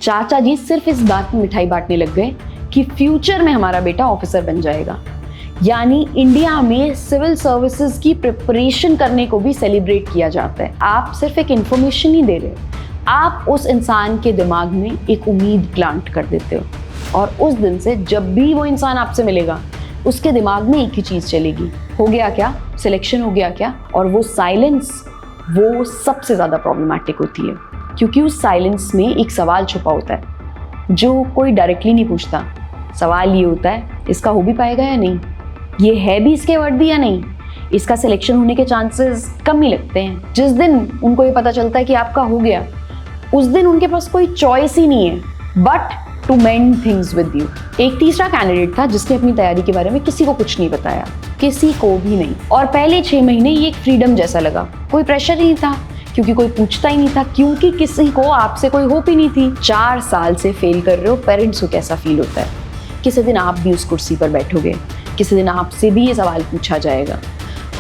चाचा जी सिर्फ इस बात में मिठाई बांटने लग गए कि फ्यूचर में हमारा बेटा ऑफिसर बन जाएगा। यानी इंडिया में सिविल सर्विसेज की प्रिपरेशन करने को भी सेलिब्रेट किया जाता है। आप सिर्फ एक इंफॉर्मेशन नहीं दे रहे, आप उस इंसान के दिमाग में एक उम्मीद प्लांट कर देते हो, और उस दिन से जब भी वो इंसान आपसे मिलेगा उसके दिमाग में एक ही चीज़ चलेगी, हो गया क्या, सिलेक्शन हो गया क्या। और वो साइलेंस वो सबसे ज़्यादा प्रॉब्लमैटिक होती है, क्योंकि उस साइलेंस में एक सवाल छुपा होता है जो कोई डायरेक्टली नहीं पूछता। सवाल ये होता है, इसका हो भी पाएगा या नहीं, ये है भी इसके वर्दी या नहीं, इसका सिलेक्शन होने के चांसेस कम ही लगते हैं। जिस दिन उनको ये पता चलता है कि आपका हो गया, उस दिन उनके पास कोई चॉइस ही नहीं है but to mend things with you. एक तीसरा कैंडिडेट था जिसने अपनी तैयारी के बारे में किसी को कुछ नहीं बताया, किसी को भी नहीं, और पहले 6 महीने ये एक फ्रीडम जैसा लगा। कोई प्रेशर नहीं था क्योंकि कोई पूछता ही नहीं था, क्योंकि किसी को आपसे कोई होप ही नहीं थी। 4 साल से फेल कर रहे हो, पेरेंट्स को कैसा फील होता है। किसी दिन आप भी उस कुर्सी पर बैठोगे, किसी दिन आपसे भी ये सवाल पूछा जाएगा।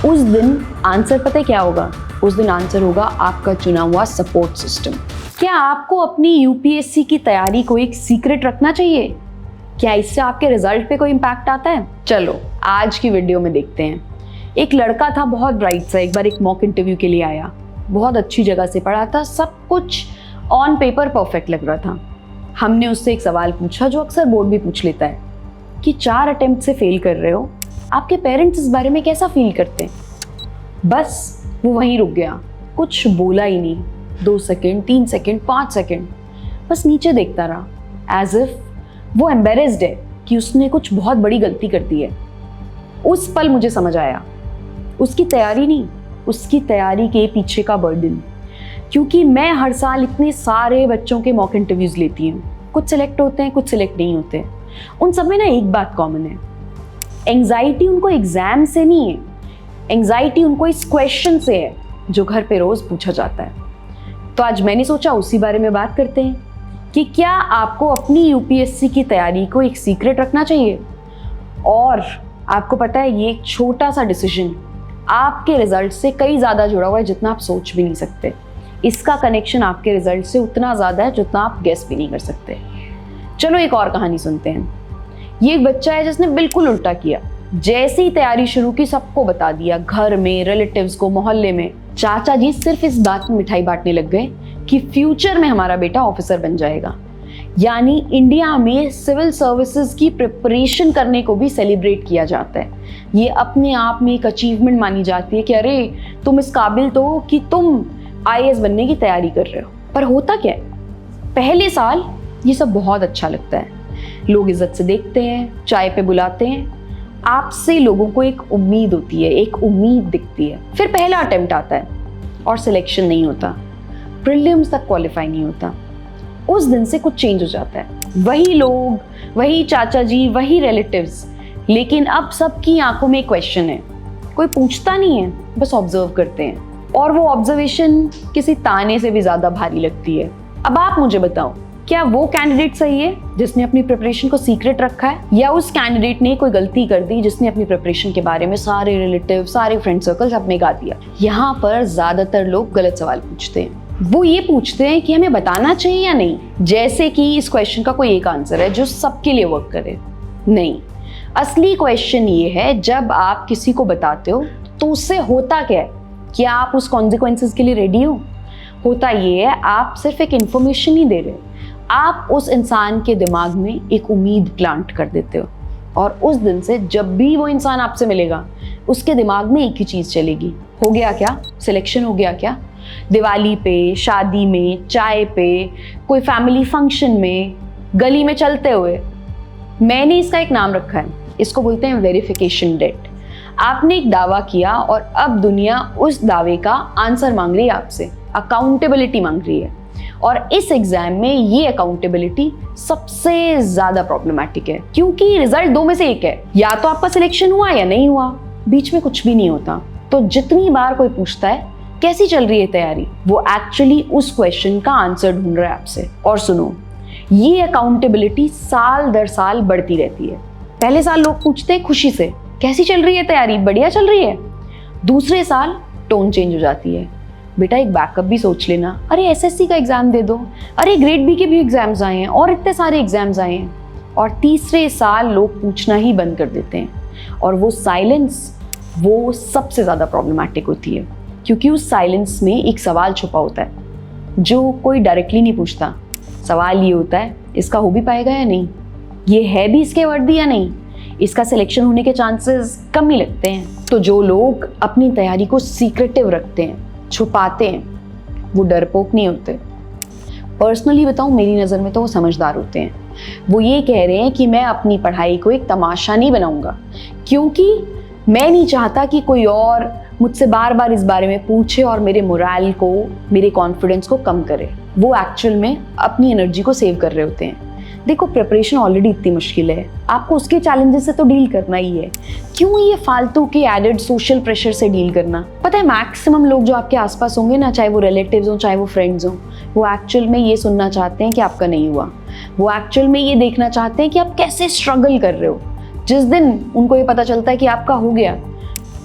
उस दिन आंसर पता है क्या होगा? उस दिन आंसर होगा आपका चुना हुआ सपोर्ट सिस्टम। क्या आपको अपनी यूपीएससी की तैयारी को एक सीक्रेट रखना चाहिए? क्या इससे आपके रिजल्ट पे कोई इम्पैक्ट आता है? चलो आज की वीडियो में देखते हैं। एक लड़का था बहुत ब्राइट सा, एक बार एक मॉक इंटरव्यू के लिए आया, बहुत अच्छी जगह से पढ़ा था, सब कुछ ऑन पेपर परफेक्ट लग रहा था। हमने उससे एक सवाल पूछा जो अक्सर बोर्ड भी पूछ लेता है कि 4 अटेम्प्ट से फेल कर रहे हो, आपके पेरेंट्स इस बारे में कैसा फील करते हैं? बस वो वहीं रुक गया, कुछ बोला ही नहीं। 2 सेकेंड, 3 सेकेंड, 5 सेकेंड बस नीचे देखता रहा, एज इफ वो एम्बेरेस्ड है कि उसने कुछ बहुत बड़ी गलती कर दी है। उस पल मुझे समझ आया, उसकी तैयारी नहीं, उसकी तैयारी के पीछे का बर्डन। क्योंकि मैं हर साल इतने सारे बच्चों के मॉक इंटरव्यूज लेती हूँ, कुछ सिलेक्ट होते हैं, कुछ सिलेक्ट नहीं होते। उन सब में ना एक बात कॉमन है, एंग्जाइटी उनको एग्जाम से नहीं है, एंग्जाइटी उनको इस क्वेश्चन से है जो घर पे रोज पूछा जाता है। तो आज मैंने सोचा उसी बारे में बात करते हैं कि क्या आपको अपनी यूपीएससी की तैयारी को एक सीक्रेट रखना चाहिए। और आपको पता है ये एक छोटा सा डिसीजन आपके रिजल्ट से कई ज़्यादा जुड़ा हुआ है जितना आप सोच भी नहीं सकते। इसका कनेक्शन आपके रिजल्ट से उतना ज़्यादा है जितना आप गेस भी नहीं कर सकते। चलो एक और कहानी सुनते हैं। ये एक बच्चा है जिसने बिल्कुल उल्टा किया। जैसे ही तैयारी शुरू की सबको बता दिया, घर में, रिलेटिव्स को, मोहल्ले में। चाचा जी सिर्फ इस बात में मिठाई बांटने लग गए कि फ्यूचर में हमारा बेटा ऑफिसर बन जाएगा। यानी इंडिया में सिविल सर्विसेज की प्रिपरेशन करने को भी सेलिब्रेट किया जाता है। ये अपने आप में एक अचीवमेंट मानी जाती है कि अरे तुम इस काबिल तो हो कि तुम आईएएस बनने की तैयारी कर रहे हो। पर होता क्या है, पहले साल ये सब बहुत अच्छा लगता है, लोग इज्जत से देखते हैं, चाय पे बुलाते हैं, आपसे लोगों को एक उम्मीद होती है, एक उम्मीद दिखती है। फिर पहला अटेम्प्ट आता है और सिलेक्शन नहीं होता, प्रीलिम्स तक क्वालिफाई नहीं होता। उस दिन से कुछ चेंज हो जाता है। वही लोग, वही चाचा जी, वही रिलेटिव्स, लेकिन अब सबकी आंखों में एक क्वेश्चन है। कोई पूछता नहीं है, बस ऑब्जर्व करते हैं, और वो ऑब्जर्वेशन किसी ताने से भी ज्यादा भारी लगती है। अब आप मुझे बताओ, क्या वो कैंडिडेट सही है जिसने अपनी प्रिपरेशन को सीक्रेट रखा है, या उस कैंडिडेट ने कोई गलती कर दी जिसने अपनी प्रिपरेशन के बारे में सारे रिलेटिव, सारे फ्रेंड सर्कल अपने गा दिया? यहाँ पर ज्यादातर लोग गलत सवाल पूछते हैं। वो ये पूछते हैं कि हमें बताना चाहिए या नहीं, जैसे कि इस क्वेश्चन का कोई एक आंसर है जो सबके लिए वर्क करे। नहीं, असली क्वेश्चन ये है, जब आप किसी को बताते हो तो उससे होता क्या है? क्या आप उस कॉन्सिक्वेंसेस के लिए रेडी हो? होता ये है, आप सिर्फ एक इंफॉर्मेशन नहीं दे रहे, आप उस इंसान के दिमाग में एक उम्मीद प्लांट कर देते हो, और उस दिन से जब भी वो इंसान आपसे मिलेगा उसके दिमाग में एक ही चीज़ चलेगी, हो गया क्या, सिलेक्शन हो गया क्या। दिवाली पे, शादी में, चाय पे, कोई फैमिली फंक्शन में, गली में चलते हुए। मैंने इसका एक नाम रखा है, इसको बोलते हैं वेरिफिकेशन डेट। आपने एक दावा किया और अब दुनिया उस दावे का आंसर मांग रही है आपसे, अकाउंटेबिलिटी मांग रही है। और इस एग्जाम में ये अकाउंटेबिलिटी सबसे ज्यादा प्रॉब्लमैटिक है, क्योंकि रिजल्ट 2 में से एक है, या तो आपका सिलेक्शन हुआ या नहीं हुआ, बीच में कुछ भी नहीं होता। तो जितनी बार कोई पूछता है कैसी चल रही है तैयारी, वो एक्चुअली उस क्वेश्चन का आंसर ढूंढ रहा है आपसे। और सुनो, ये अकाउंटेबिलिटी साल दर साल बढ़ती रहती है। पहले साल लोग पूछते हैं खुशी से, कैसी चल रही है तैयारी, बढ़िया चल रही है। दूसरे साल टोन चेंज हो जाती है, बेटा एक बैकअप भी सोच लेना, अरे एसएससी का एग्जाम दे दो, अरे ग्रेड बी के भी एग्जाम्स आए हैं और इतने सारे एग्जाम्स आए हैं। और तीसरे साल लोग पूछना ही बंद कर देते हैं और वो साइलेंस वो सबसे ज़्यादा प्रॉब्लमैटिक होती है, क्योंकि उस साइलेंस में एक सवाल छुपा होता है जो कोई डायरेक्टली नहीं पूछता। सवाल ये होता है इसका हो भी पाएगा या नहीं, ये है भी इसके वर्दी या नहीं, इसका सिलेक्शन होने के चांसेस कम ही लगते हैं। तो जो लोग अपनी तैयारी को सीक्रेटिव रखते हैं, छुपाते हैं, वो डरपोक नहीं होते। पर्सनली बताऊं, मेरी नज़र में तो वो समझदार होते हैं। वो ये कह रहे हैं कि मैं अपनी पढ़ाई को एक तमाशा नहीं बनाऊंगा, क्योंकि मैं नहीं चाहता कि कोई और मुझसे बार बार इस बारे में पूछे और मेरे मोरल को, मेरे कॉन्फिडेंस को कम करे। वो एक्चुअल में अपनी एनर्जी को सेव कर रहे होते हैं। देखो, प्रिपरेशन ऑलरेडी इतनी मुश्किल है, आपको उसके चैलेंजेस से तो डील करना ही है, क्यों ये फालतू के एडेड सोशल प्रेशर से डील करना। पता है, मैक्सिमम लोग जो आपके आसपास होंगे ना, चाहे वो रिलेटिव्स हो चाहे वो फ्रेंड्स हो, वो एक्चुअल में ये सुनना चाहते हैं कि आपका नहीं हुआ। वो एक्चुअल में ये देखना चाहते हैं कि आप कैसे स्ट्रगल कर रहे हो। जिस दिन उनको ये पता चलता है कि आपका हो गया,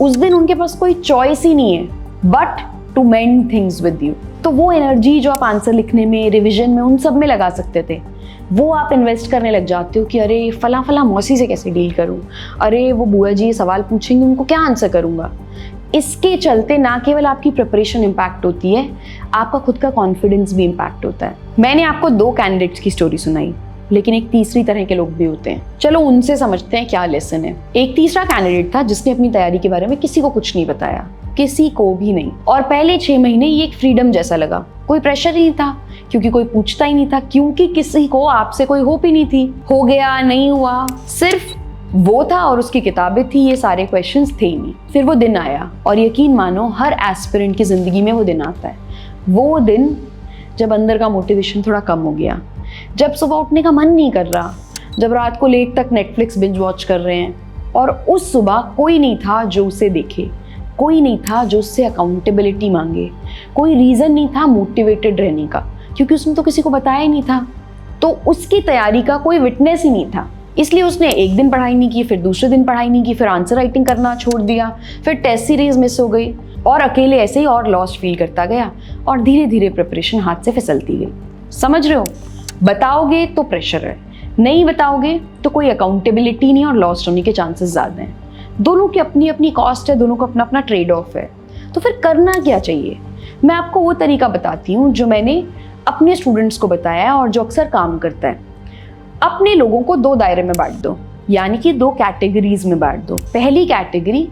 उस दिन उनके पास कोई चॉइस ही नहीं है but to mend things with you. तो वो एनर्जी जो आप आंसर लिखने में, रिविजन में, उन सब में लगा सकते थे, वो आप इन्वेस्ट करने लग जाते हो कि अरे फला फला मौसी से कैसे डील करूं, अरे वो बुआ जी ये सवाल पूछेंगे उनको क्या आंसर करूंगा। इसके चलते ना केवल आपकी प्रिपरेशन इम्पैक्ट होती है, आपका खुद का कॉन्फिडेंस भी इम्पैक्ट होता है। मैंने आपको 2 कैंडिडेट्स की स्टोरी सुनाई, लेकिन एक तीसरी तरह के लोग भी होते हैं। चलो उनसे समझते हैं क्या लेसन है। एक तीसरा कैंडिडेट था जिसने अपनी तैयारी के बारे में किसी को कुछ नहीं बताया, किसी को भी नहीं, और पहले 6 महीने ये एक फ्रीडम जैसा लगा। कोई प्रेशर ही नहीं था, क्योंकि कोई पूछता ही नहीं था, क्योंकि किसी को आपसे कोई होप ही नहीं थी। हो गया नहीं हुआ, सिर्फ वो था और उसकी किताबें थी, ये सारे क्वेश्चंस थे ही नहीं। फिर वो दिन आया, और यकीन मानो हर एस्पिरेंट की जिंदगी में वो दिन आता है। वो दिन जब अंदर का मोटिवेशन थोड़ा कम हो गया, जब सुबह उठने का मन नहीं कर रहा, जब रात को लेट तक नेटफ्लिक्स बिंज वॉच कर रहे हैं, और उस सुबह कोई नहीं था जो उसे देखे, कोई नहीं था जो उससे अकाउंटेबिलिटी मांगे, कोई रीज़न नहीं था मोटिवेटेड रहने का, क्योंकि उसने तो किसी को बताया ही नहीं था। तो उसकी तैयारी का कोई विटनेस ही नहीं था, इसलिए उसने एक दिन पढ़ाई नहीं की, फिर दूसरे दिन पढ़ाई नहीं की, फिर आंसर राइटिंग करना छोड़ दिया, फिर टेस्ट सीरीज मिस हो गई, और अकेले ऐसे ही और लॉस्ट फील करता गया, और धीरे धीरे प्रिपरेशन हाथ से फिसलती गई। समझ रहे हो? बताओगे तो प्रेशर है, नहीं बताओगे तो कोई अकाउंटेबिलिटी नहीं, और लॉस्ट होने के चांसेस ज़्यादा हैं। दोनों की अपनी अपनी कॉस्ट है, दोनों को अपना अपना ट्रेड ऑफ है। तो फिर करना क्या चाहिए? मैं आपको वो तरीका बताती हूँ जो मैंने अपने स्टूडेंट्स को बताया है और जो अक्सर काम करता है। अपने लोगों को 2 दायरे में बांट दो, यानी कि 2 कैटेगरीज में बांट दो। पहली कैटेगरी,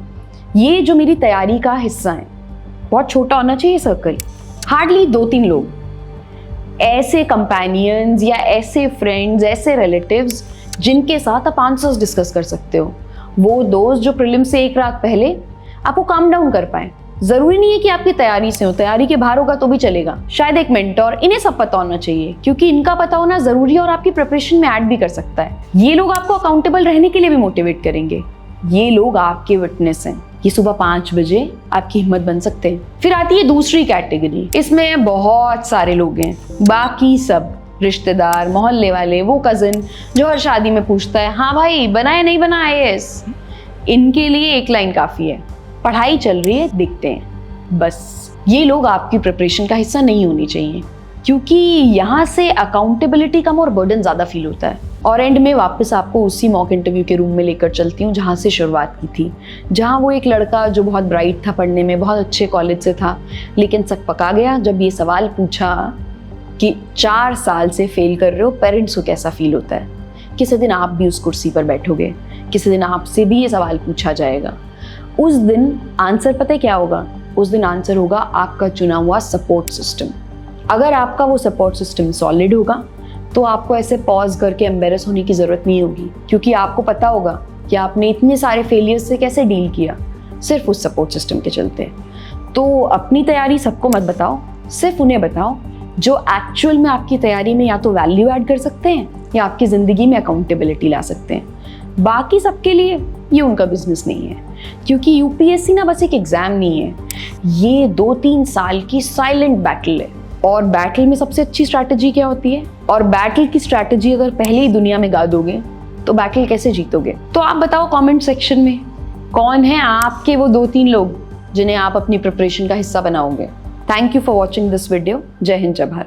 ये जो मेरी तैयारी का हिस्सा है, बहुत छोटा होना चाहिए सर्कल, हार्डली 2-3 लोग, ऐसे कंपेनियंस या ऐसे फ्रेंड्स, ऐसे रिलेटिव्स जिनके साथ आप आंसर्स डिस्कस कर सकते हो। वो दोस्त जो प्रीलिम से 1 रात पहले आपको काम डाउन कर पाए। जरूरी नहीं है कि आपकी तैयारी से हो, तैयारी के बाहर होगा तो भी चलेगा। शायद एक मेंटर, इन्हें सब पता होना चाहिए, क्योंकि इनका पता होना जरूरी है और आपकी प्रिपरेशन में ऐड भी कर सकता है। ये लोग आपको अकाउंटेबल रहने के लिए भी मोटिवेट करेंगे। ये लोग आपके विटनेस हैं, ये सुबह 5 बजे आपकी हिम्मत बन सकते हैं। फिर आती है दूसरी कैटेगरी, इसमें बहुत सारे लोग हैं, बाकी सब रिश्तेदार, मोहल्ले वाले, वो कजिन जो हर शादी में पूछता है हाँ भाई बना है नहीं बना IAS। इनके लिए एक लाइन काफी है, पढ़ाई चल रही है देखते हैं, बस। ये लोग आपकी प्रिपरेशन का हिस्सा नहीं होनी चाहिए, क्योंकि यहाँ से अकाउंटेबिलिटी कम और बर्डन ज़्यादा फील होता है। और एंड में वापस आपको उसी मॉक इंटरव्यू के रूम में लेकर चलती हूँ जहाँ से शुरुआत की थी, जहाँ वो एक लड़का जो बहुत ब्राइट था पढ़ने में, बहुत अच्छे कॉलेज से था, लेकिन सक पका गया जब ये सवाल पूछा कि 4 साल से फेल कर रहे हो, पेरेंट्स को कैसा फील होता है। किसी दिन आप भी उस कुर्सी पर बैठोगे, किसी दिन आपसे भी ये सवाल पूछा जाएगा। उस दिन आंसर पता है क्या होगा? उस दिन आंसर होगा आपका चुना हुआ सपोर्ट सिस्टम। अगर आपका वो सपोर्ट सिस्टम सॉलिड होगा तो आपको ऐसे पॉज करके एम्बेरस होने की ज़रूरत नहीं होगी, क्योंकि आपको पता होगा कि आपने इतने सारे फेलियर्स से कैसे डील किया, सिर्फ उस सपोर्ट सिस्टम के चलते। तो अपनी तैयारी सबको मत बताओ, सिर्फ उन्हें बताओ जो एक्चुअल में आपकी तैयारी में या तो वैल्यू ऐड कर सकते हैं या आपकी ज़िंदगी में अकाउंटेबिलिटी ला सकते हैं। बाकी सबके लिए ये उनका बिजनेस नहीं है, क्योंकि UPSC ना बस एक एग्ज़ाम नहीं है, ये 2-3 साल की साइलेंट बैटल है। और बैटल में सबसे अच्छी स्ट्रैटेजी क्या होती है? और बैटल की स्ट्रैटेजी अगर पहले ही दुनिया में गा दोगे तो बैटल कैसे जीतोगे? तो आप बताओ कमेंट सेक्शन में, कौन है आपके वो 2-3 लोग जिन्हें आप अपनी प्रिपरेशन का हिस्सा बनाओगे? Thank you for watching this video. जय हिंद, जय भारत।